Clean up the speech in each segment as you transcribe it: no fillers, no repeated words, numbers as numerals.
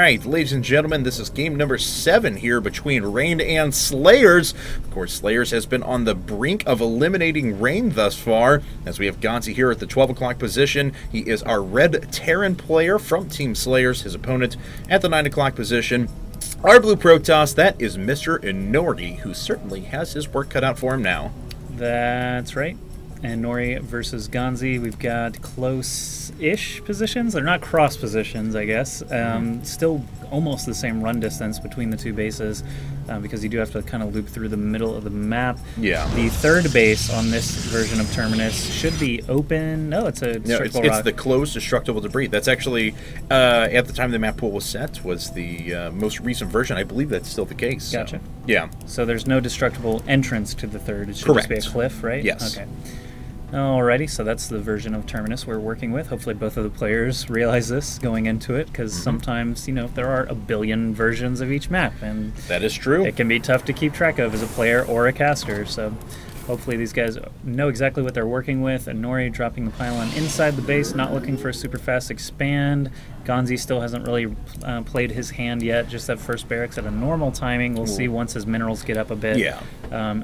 right, ladies and gentlemen, this is game number 7 here between ReIGN and SlayerS. Of course, SlayerS has been on the brink of eliminating ReIGN thus far, as we have Gonzi here at the 12 o'clock position. He is our red Terran player from Team SlayerS, his opponent at the 9 o'clock position. Our blue Protoss, that is Mr. Inori, who certainly has his work cut out for him now. That's right. Inori versus Gonzi. We've got close-ish positions. They're not cross positions, I guess. Still almost the same run distance between the two bases, because you do have to kind of loop through the middle of the map. Yeah. The third base on this version of Terminus should be open. No, it's a destructible rock. It's the closed destructible debris. That's actually, at the time the map pool was set, was the most recent version. I believe that's still the case. Gotcha. So, yeah. So there's no destructible entrance to the third. It should Correct. just be a cliff, right? Yes. Okay. Alrighty, so that's the version of Terminus we're working with. Hopefully both of the players realize this going into it, because sometimes, you know, there are a billion versions of each map, and that is true. It can be tough to keep track of as a player or a caster, so hopefully these guys know exactly what they're working with. Inori dropping the pylon inside the base, not looking for a super fast expand. Gonzi still hasn't really played his hand yet, just that first barracks at a normal timing. We'll see once his minerals get up a bit. Yeah.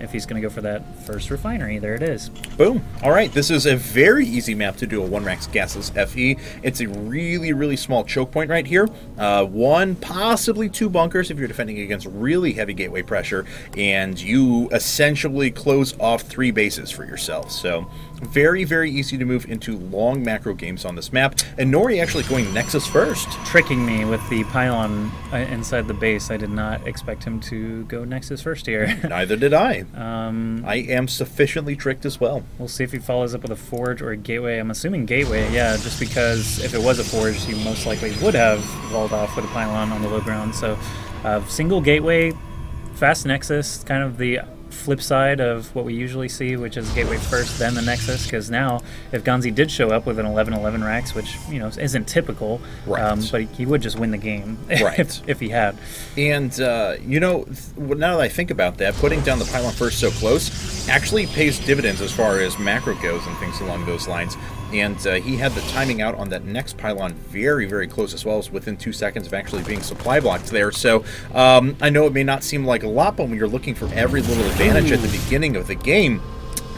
If he's going to go for that first refinery. There it is. Boom. All right, this is a very easy map to do a 1-rax gasless FE. It's a really, really small choke point right here. 1, possibly 2 bunkers if you're defending against really heavy gateway pressure, and you essentially close off 3 bases for yourself. So very, very easy to move into long macro games on this map. And Nori actually going Nexus first. Tricking me with the pylon inside the base. I did not expect him to go Nexus first here. Neither did I. I am sufficiently tricked as well. We'll see if he follows up with a forge or a gateway. I'm assuming gateway, yeah, just because if it was a forge, he most likely would have walled off with a pylon on the low ground. So single gateway, fast Nexus, kind of the flip side of what we usually see, which is gateway first, then the Nexus, because now if Gonzi did show up with an 11-11 racks, which, you know, isn't typical, right. But he would just win the game right. if he had. And, you know, now that I think about that, putting down the pylon first so close actually pays dividends as far as macro goes and things along those lines. And he had the timing out on that next pylon very, very close as well, as within 2 seconds of actually being supply blocked there. So I know it may not seem like a lot, but when you're looking for every little advantage at the beginning of the game,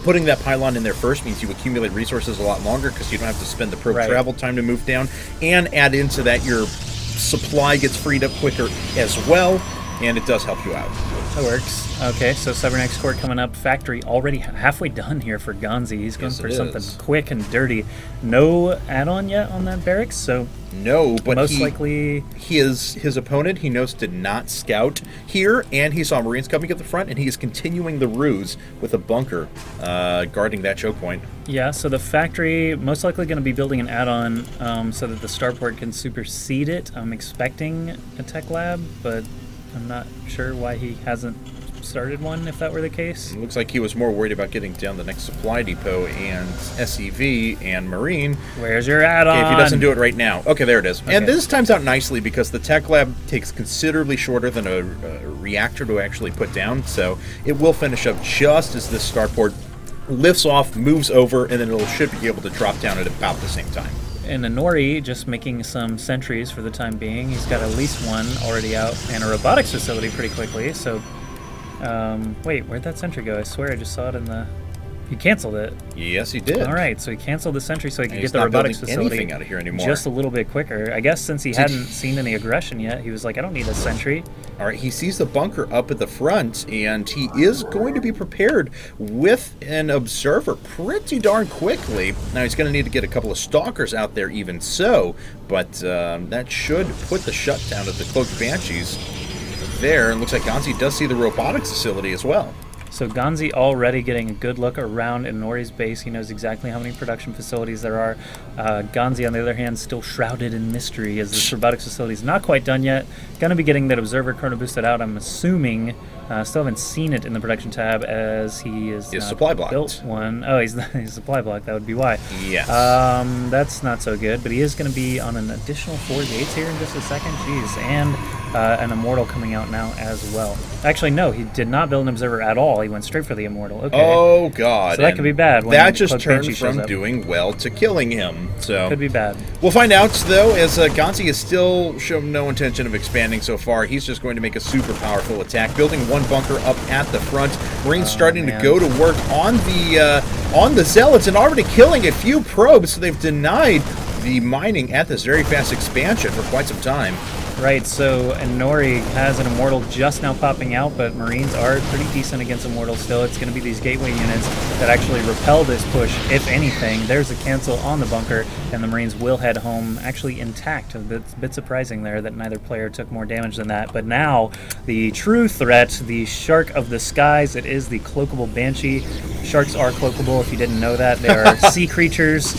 putting that pylon in there first means you accumulate resources a lot longer, because you don't have to spend the probe travel time to move down, and add into that your supply gets freed up quicker as well, and it does help you out. That works. Okay, so Cybernex Court coming up. Factory already halfway done here for Gonzi. He's going for something quick and dirty. No add-on yet on that barracks, so no, but most likely his opponent, he knows, did not scout here, and he saw Marines coming at the front, and he is continuing the ruse with a bunker guarding that choke point. Yeah, so the factory most likely going to be building an add-on so that the starport can supersede it. I'm expecting a tech lab, but I'm not sure why he hasn't started one, if that were the case. It looks like he was more worried about getting down the next supply depot and SEV and Marine. Where's your add-on? Okay, if he doesn't do it right now. Okay, there it is. Okay. And this times out nicely, because the tech lab takes considerably shorter than a reactor to actually put down, so it will finish up just as this starport lifts off, moves over, and then it should be able to drop down at about the same time. And Inori just making some sentries for the time being. He's got at least one already out, and a robotics facility pretty quickly. So, wait, where'd that sentry go? I swear I just saw it in the... He canceled it. Yes, he did. All right, so he canceled the sentry so he could He's get the robotics not facility anything out of here anymore. Just a little bit quicker. I guess since he hadn't seen any aggression yet, he was like, I don't need a sentry. All right, he sees the bunker up at the front, and he is going to be prepared with an observer pretty darn quickly. Now, he's going to need to get a couple of stalkers out there even so, but that should put the shutdown of the Cloaked Banshees there. And looks like Gonzi does see the robotics facility as well. So Gonzi already getting a good look around Inori's base. He knows exactly how many production facilities there are. Gonzi, on the other hand, still shrouded in mystery, as this robotics facility is not quite done yet. Going to be getting that observer chrono boosted out, I'm assuming. Still haven't seen it in the production tab, as he is supply blocked. Built one. Oh, he's supply blocked. That would be why. Yes. That's not so good, but he is going to be on an additional 4 gates here in just a second. Jeez, and an Immortal coming out now as well. Actually, no, he did not build an Observer at all. He went straight for the Immortal. Okay. Oh, God. So that could be bad. When that just Cloak turned Banshee from shows up. doing well to killing him. So Could be bad. We'll find out, though, as Gonzi has still shown no intention of expanding so far. He's just going to make a super powerful attack, building one bunker up at the front. Marines starting to go to work on the Zealots and already killing a few probes, so they've denied the mining at this very fast expansion for quite some time. Right, so Inori has an Immortal just now popping out, but Marines are pretty decent against Immortal still. It's going to be these gateway units that actually repel this push, if anything. There's a cancel on the bunker, and the Marines will head home actually intact. It's a bit surprising there that neither player took more damage than that. But now, the true threat, the Shark of the Skies, it is the Cloakable Banshee. Sharks are cloakable, if you didn't know that. They are sea creatures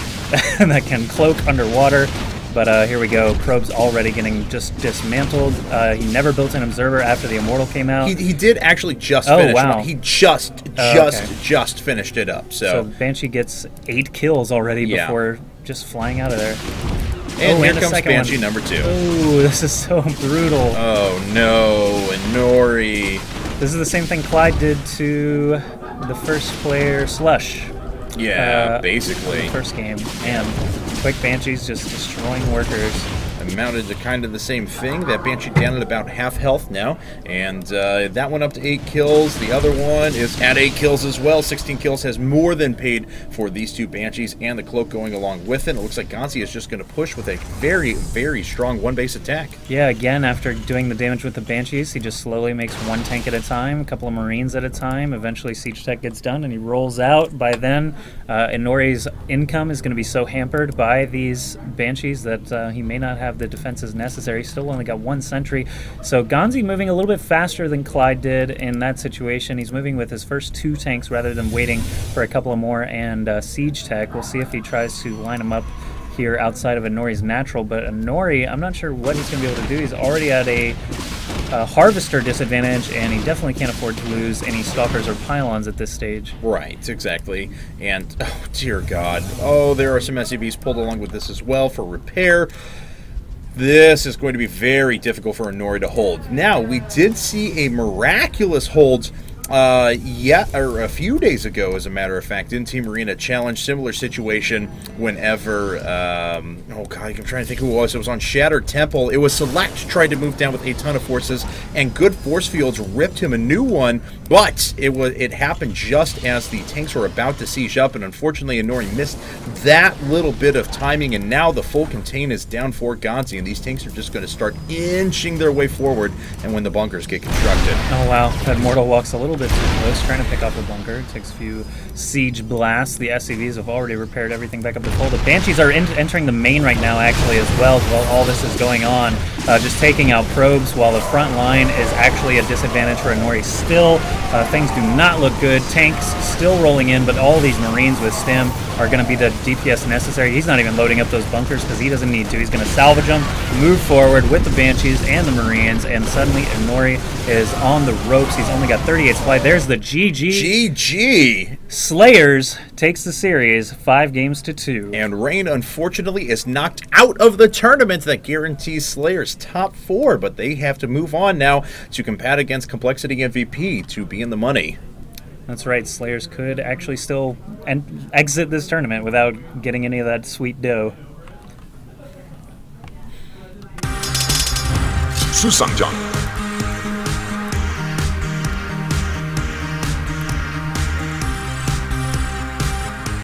that can cloak underwater. But here we go. Probe's already getting just dismantled. He never built an Observer after the Immortal came out. He did actually just finish wow. it. He just finished it up. So Banshee gets 8 kills already before just flying out of there. And here comes Banshee number 2. Oh, this is so brutal. Oh no, Inori. This is the same thing Clyde did to the first player, Slush. Yeah, basically. The first game. And quick Banshees just destroying workers. Amounted to kind of the same thing. That Banshee down at about half health now, and that one up to 8 kills. The other one is at 8 kills as well. 16 kills has more than paid for these 2 Banshees and the Cloak going along with it. It looks like Gonzi is just going to push with a very, very strong one-base attack. Yeah, again, after doing the damage with the Banshees, he just slowly makes 1 tank at a time, a couple of Marines at a time. Eventually, Siege Tech gets done, and he rolls out. By then, Inori's income is going to be so hampered by these Banshees that he may not have the defenses necessary. Still only got 1 sentry. So Gonzi moving a little bit faster than Clyde did in that situation. He's moving with his first 2 tanks rather than waiting for a couple of more, and Siege Tech. We'll see if he tries to line them up here outside of Inori's natural, but Inori, I'm not sure what he's going to be able to do. He's already at a Harvester disadvantage, and he definitely can't afford to lose any Stalkers or Pylons at this stage. Right, exactly. And, oh, dear God. Oh, there are some SCVs pulled along with this as well for repair. This is going to be very difficult for Inori to hold. Now, we did see a miraculous hold a few days ago, as a matter of fact, in Team Arena challenge. Similar situation whenever, oh God, I'm trying to think who it was. It was on Shattered Temple. It was Select tried to move down with a ton of forces, and good force fields ripped him a new one, but it happened just as the tanks were about to siege up, and unfortunately Inori missed that little bit of timing, and now the full contain is down for Gonzi, and these tanks are just going to start inching their way forward, and when the bunkers get constructed. Oh wow, that Mortal walks a little bit too close, trying to pick off a bunker. Takes a few siege blasts. The SCVs have already repaired everything back up to full. The Banshees are entering the main right now, actually, as well, while all this is going on. Just taking out probes, while the front line is actually a disadvantage for Inori still. Things do not look good. Tanks still rolling in, but all these Marines with stim are going to be the DPS necessary. He's not even loading up those bunkers because he doesn't need to. He's going to salvage them, move forward with the Banshees and the Marines, and suddenly Inori is on the ropes. He's only got 38 supply. There's the GG. GG. SlayerS takes the series 5-2. And ReIGN, unfortunately, is knocked out of the tournament that guarantees SlayerS top 4, but they have to move on now to compete against Complexity MVP to be in the money. That's right, SlayerS could actually still exit this tournament without getting any of that sweet dough. 是上将。